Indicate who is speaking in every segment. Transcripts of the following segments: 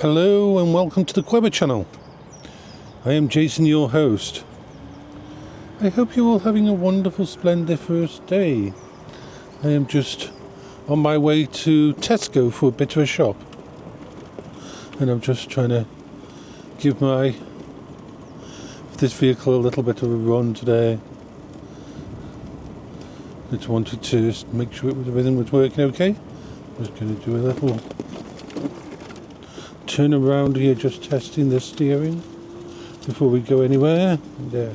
Speaker 1: Hello and welcome to the Queber channel. I am Jason, your host. I hope you're all having a wonderful, splendid first day. I am just on my way to Tesco for a bit of a shop. And I'm just trying to give this vehicle a little bit of a run today. I just wanted to make sure everything was working okay. I'm just going to do a little turn around here, just testing the steering before we go anywhere. Yeah,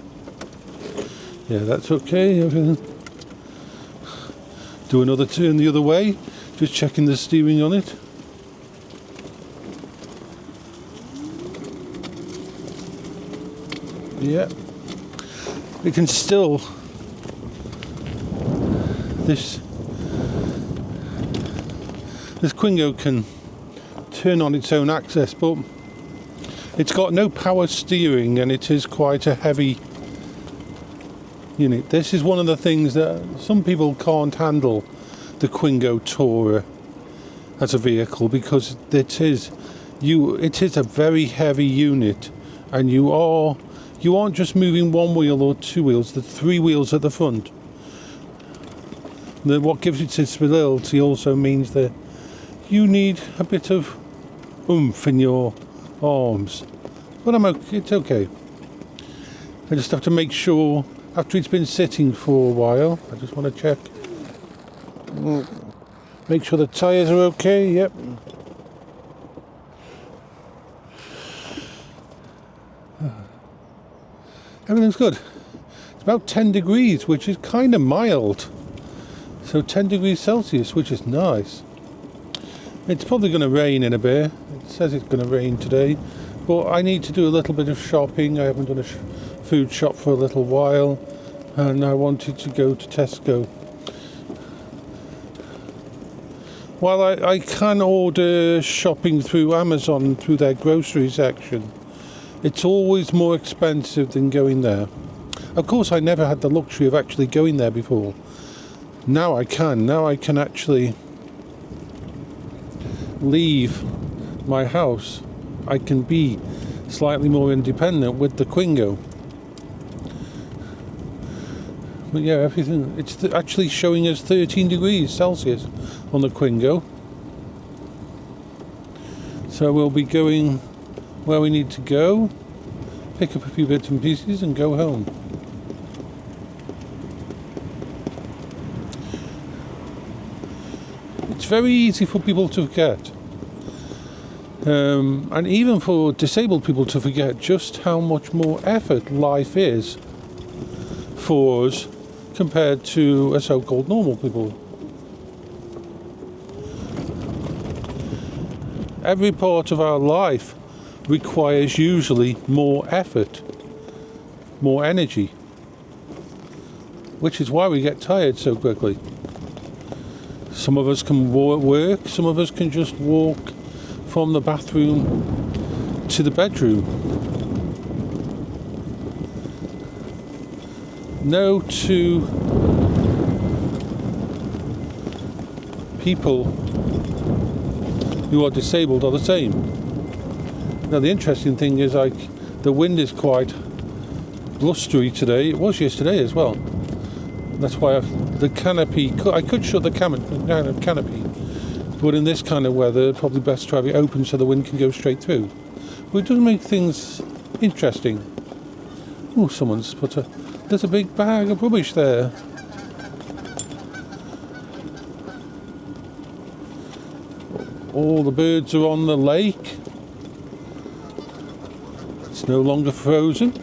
Speaker 1: that's okay. Everything. Do another turn the other way, just checking the steering on it. Yeah, it can still this Quingo can turn on its own axis, but it's got no power steering and it is quite a heavy unit. This is one of the things that some people can't handle, the Quingo Tourer as a vehicle, because it is a very heavy unit, and you aren't just moving one wheel or two wheels, the three wheels at the front. What gives it its stability also means that you need a bit of oomph in your arms, but it's okay. I just have to make sure after it's been sitting for a while. I just want to check, make sure the tyres are okay. Yep. Everything's good. It's about 10 degrees, which is kind of mild. So 10 degrees Celsius, which is nice. It's probably going to rain in a bit. It says it's going to rain today, but I need to do a little bit of shopping. I haven't done a food shop for a little while, and I wanted to go to Tesco. While I can order shopping through Amazon, through their grocery section, it's always more expensive than going there. Of course, I never had the luxury of actually going there before. Now I can actually leave my house. I can be slightly more independent with the Quingo. But yeah, everything, it's actually showing us 13 degrees Celsius on the Quingo. So we'll be going where we need to go, pick up a few bits and pieces and go home. It's very easy for people to forget, and even for disabled people to forget just how much more effort life is for us compared to a so-called normal people. Every part of our life requires usually more effort, more energy, which is why we get tired so quickly. Some of us can work, some of us can just walk from the bathroom to the bedroom. No two people who are disabled are the same. Now the interesting thing is, the wind is quite blustery today. It was yesterday as well. That's why the canopy, I could shut the canopy, but in this kind of weather, probably best to have it open so the wind can go straight through. But it does make things interesting. Oh, there's a big bag of rubbish there. All the birds are on the lake. It's no longer frozen.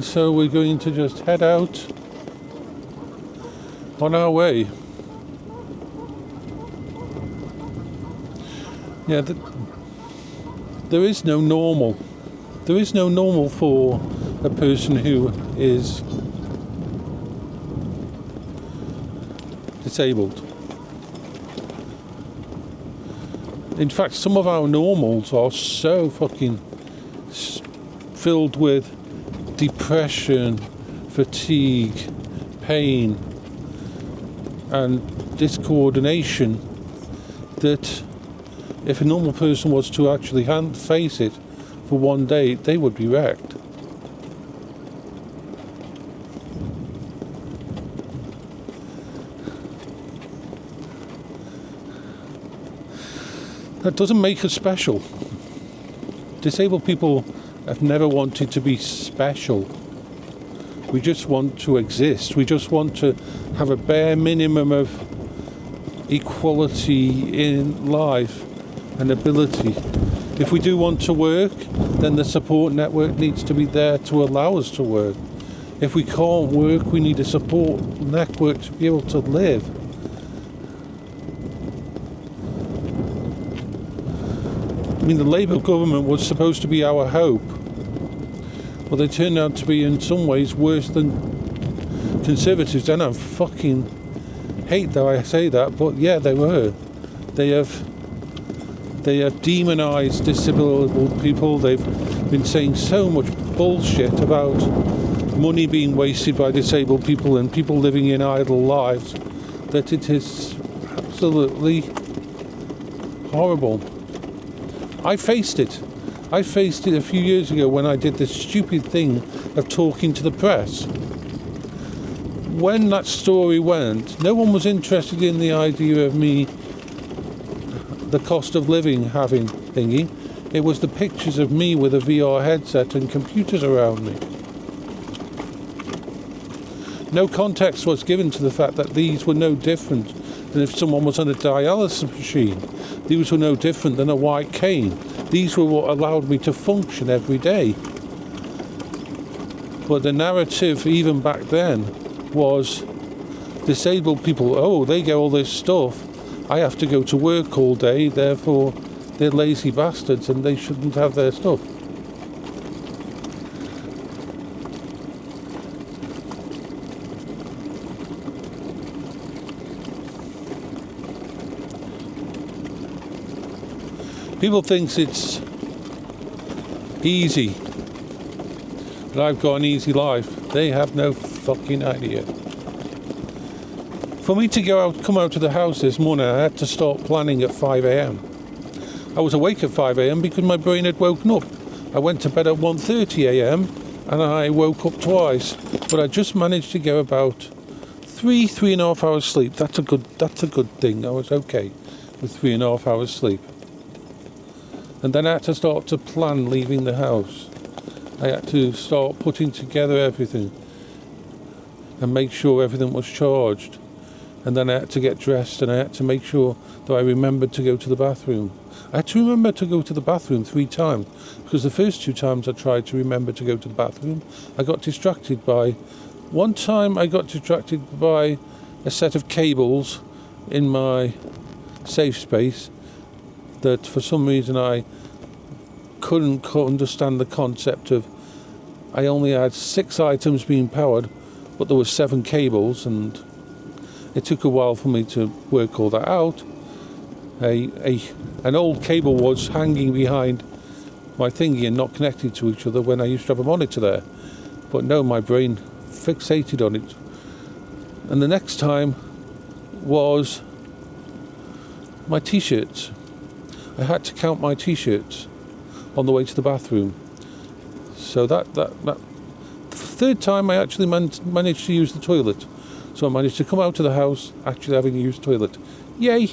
Speaker 1: So we're going to just head out on our way. Yeah, there is no normal. There is no normal for a person who is disabled. In fact, some of our normals are so fucking filled with depression, fatigue, pain, and discoordination that if a normal person was to actually face it for one day, they would be wrecked. That doesn't make us special. Disabled people have never wanted to be special. We just want to exist. We just want to have a bare minimum of equality in life and ability. If we do want to work, then the support network needs to be there to allow us to work. If we can't work, we need a support network to be able to live. I mean, the Labour government was supposed to be our hope. Well, they turned out to be in some ways worse than Conservatives, and I fucking hate that I say that, but yeah, they were. They have demonised disabled people. They've been saying so much bullshit about money being wasted by disabled people and people living in idle lives that it is absolutely horrible. I faced it a few years ago when I did this stupid thing of talking to the press. When that story went, no one was interested in the idea of me, the cost of living having thingy. It was the pictures of me with a VR headset and computers around me. No context was given to the fact that these were no different than if someone was on a dialysis machine. These were no different than a white cane. These were what allowed me to function every day. But the narrative, even back then, was disabled people, oh, they get all this stuff. I have to go to work all day, therefore they're lazy bastards and they shouldn't have their stuff. People think it's easy, that I've got an easy life. They have no fucking idea. For me to come out to the house this morning, I had to start planning at 5 a.m. I was awake at 5 a.m. because my brain had woken up. I went to bed at 1:30 a.m. and I woke up twice, but I just managed to get about 3.5 hours sleep. That's a good thing. I was okay with 3.5 hours sleep. And then I had to start to plan leaving the house. I had to start putting together everything and make sure everything was charged. And then I had to get dressed and I had to make sure that I remembered to go to the bathroom. I had to remember to go to the bathroom 3 times because the first 2 times I tried to remember to go to the bathroom, I got distracted by... One time I got distracted by a set of cables in my safe space that for some reason I couldn't understand the concept of. I only had 6 items being powered, but there were 7 cables, and it took a while for me to work all that out. An old cable was hanging behind my thingy and not connected to each other when I used to have a monitor there. But no, my brain fixated on it. And the next time was my t-shirts. I had to count my t-shirts on the way to the bathroom. So that the 3rd time I actually managed to use the toilet. So I managed to come out of the house actually having used the toilet. Yay!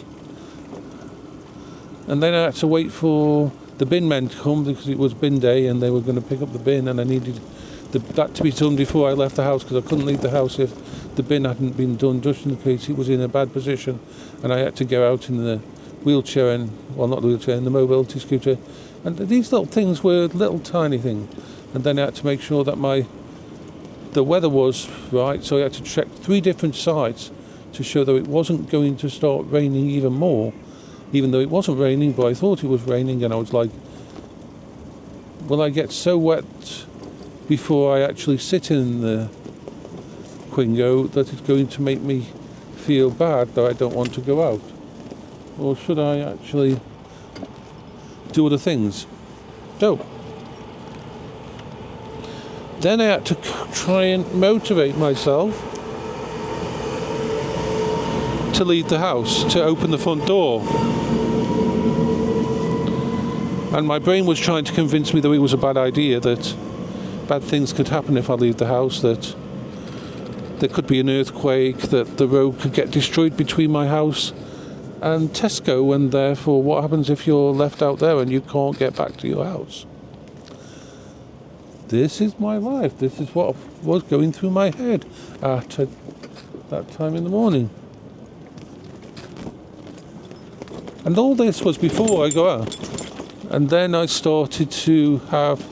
Speaker 1: And then I had to wait for the bin men to come because it was bin day and they were going to pick up the bin, and I needed that to be done before I left the house because I couldn't leave the house if the bin hadn't been done, just in case it was in a bad position and I had to go out in the wheelchair in the mobility scooter. And these little things were little tiny things. And then I had to make sure that the weather was right, so I had to check 3 different sites to show that it wasn't going to start raining even more, even though it wasn't raining, but I thought it was raining, and I was like, will I get so wet before I actually sit in the Quingo that it's going to make me feel bad that I don't want to go out? Or should I actually do other things? So then I had to try and motivate myself to leave the house to open the front door. And my brain was trying to convince me that it was a bad idea, that bad things could happen if I leave the house, that there could be an earthquake, that the road could get destroyed between my house and Tesco, and therefore what happens if you're left out there and you can't get back to your house? This is my life. This is what was going through my head at that time in the morning. And all this was before I go out. And then I started to have,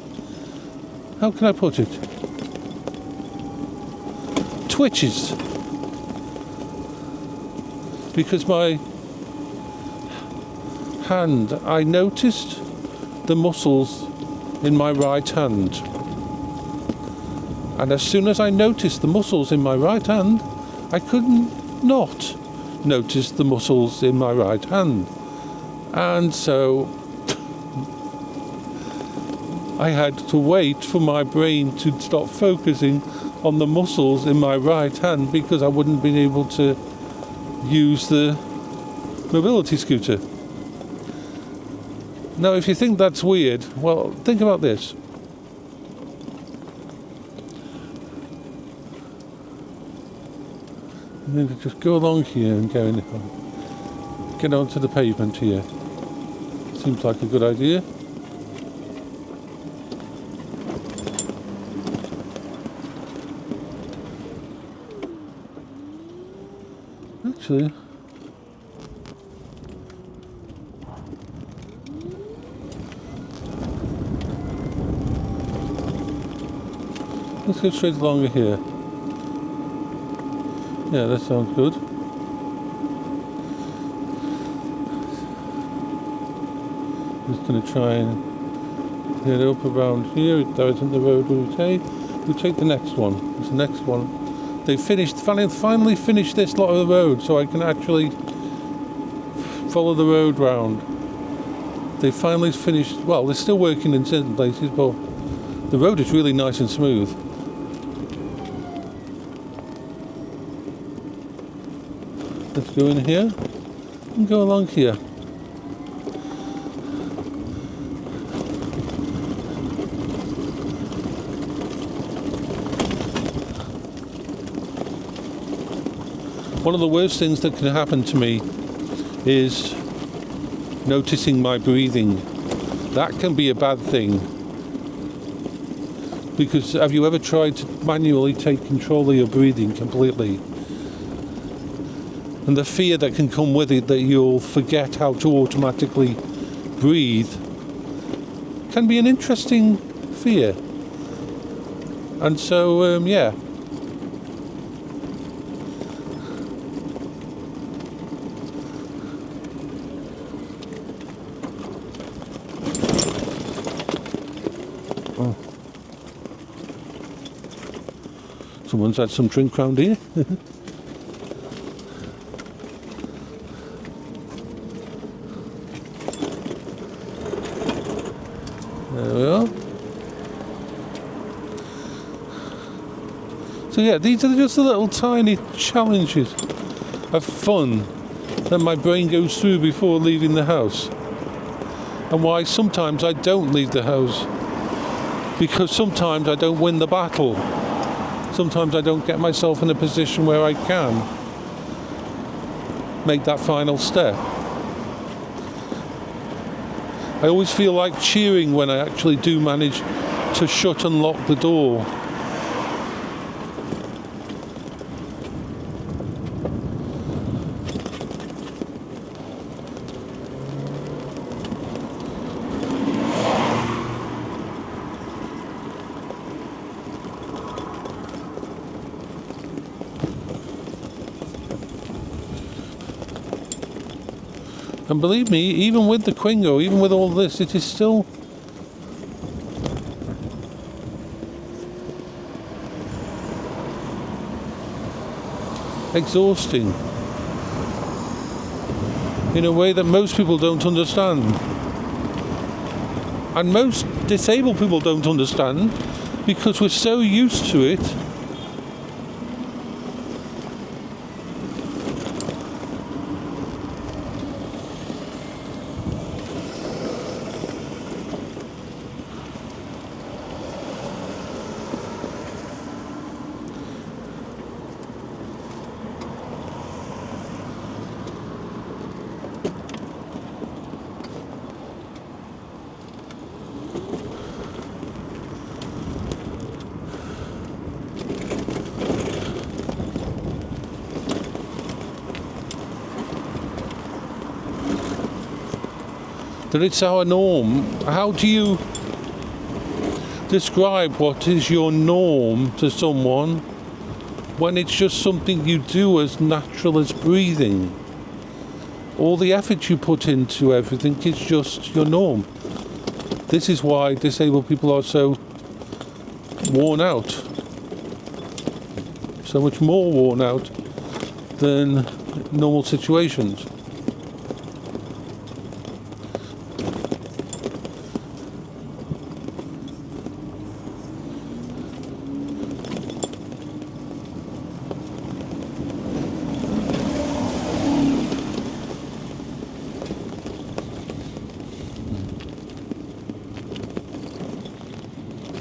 Speaker 1: how can I put it? Twitches. Because my hand, I noticed the muscles in my right hand. And as soon as I noticed the muscles in my right hand, I couldn't not notice the muscles in my right hand. And so I had to wait for my brain to stop focusing on the muscles in my right hand, because I wouldn't be able to use the mobility scooter. Now, if you think that's weird, well, think about this. I'm going to just go along here and get onto the pavement here. Seems like a good idea. Actually, let's go straight along here. Yeah, that sounds good. Just going to try and get up around here. That isn't the road we take. We take the next one. It's the next one. They finally finished this lot of the road, so I can actually follow the road round. They finally finished. Well, they're still working in certain places, but the road is really nice and smooth. Let's go in here and go along here. One of the worst things that can happen to me is noticing my breathing. That can be a bad thing. Because have you ever tried to manually take control of your breathing completely? And the fear that can come with it, that you'll forget how to automatically breathe, can be an interesting fear. And so, yeah. Oh. Someone's had some drink round here. There we are. So yeah, these are just the little tiny challenges of fun that my brain goes through before leaving the house. And why sometimes I don't leave the house. Because sometimes I don't win the battle. Sometimes I don't get myself in a position where I can make that final step. I always feel like cheering when I actually do manage to shut and lock the door. And believe me, even with the Quingo, even with all this, it is still exhausting in a way that most people don't understand. And most disabled people don't understand, because we're so used to it that it's our norm. How do you describe what is your norm to someone when it's just something you do as natural as breathing? All the effort you put into everything is just your norm. This is why disabled people are so worn out, so much more worn out than normal situations.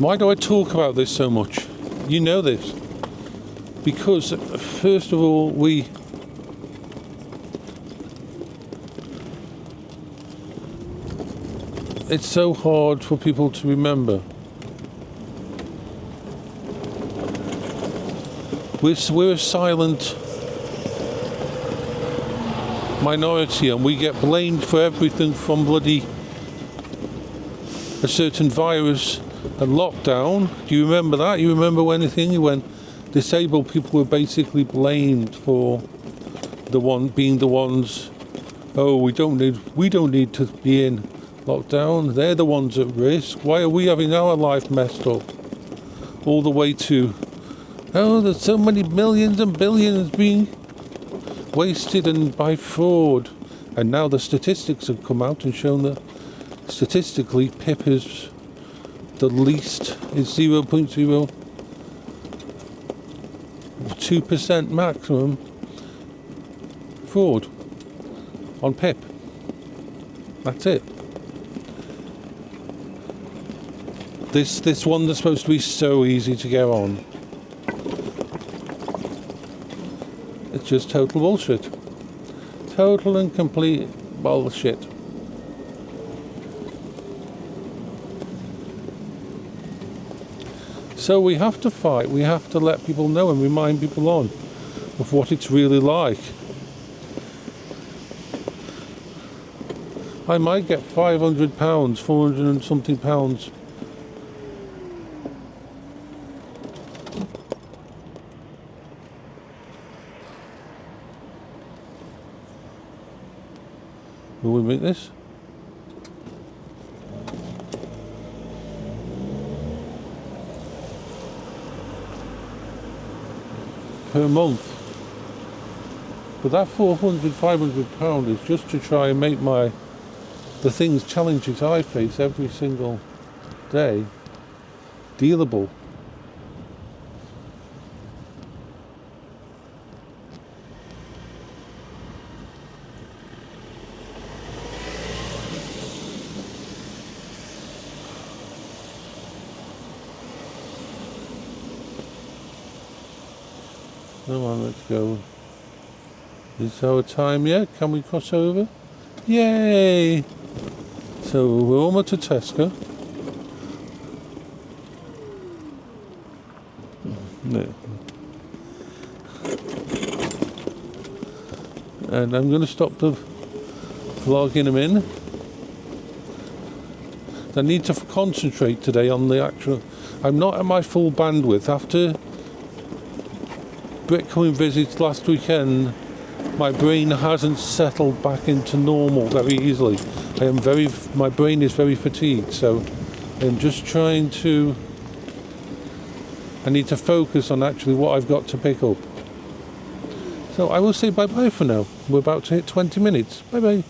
Speaker 1: Why do I talk about this so much? You know this. Because, first of all, it's so hard for people to remember. We're a silent minority, and we get blamed for everything from bloody a certain virus and lockdown. Do you remember that? You remember when disabled people were basically blamed for being the ones, oh, we don't need to be in lockdown. They're the ones at risk. Why are we having our life messed up? All the way to, oh, there's so many millions and billions being wasted and by fraud. And now the statistics have come out and shown that statistically PIP is the least, is 0.02% maximum fraud on PIP. That's it. This one that's supposed to be so easy to get on, it's just total bullshit. Total and complete bullshit. So we have to fight, we have to let people know and remind people on of what it's really like. I might get £500, 400 and something pounds. Will we make this? Per month. But that £400-500 is just to try and make the challenges I face every single day dealable. Come on, let's go. Is our time yet? Can we cross over? Yay! So we're almost to Tesco. No. And I'm going to stop the vlog in a minute. I need to concentrate today on the actual. I'm not at my full bandwidth. After Bitcoin visits last weekend, my brain hasn't settled back into normal very easily. My brain is very fatigued, so I'm just trying to. I need to focus on actually what I've got to pick up. So I will say bye bye for now. We're about to hit 20 minutes. Bye bye.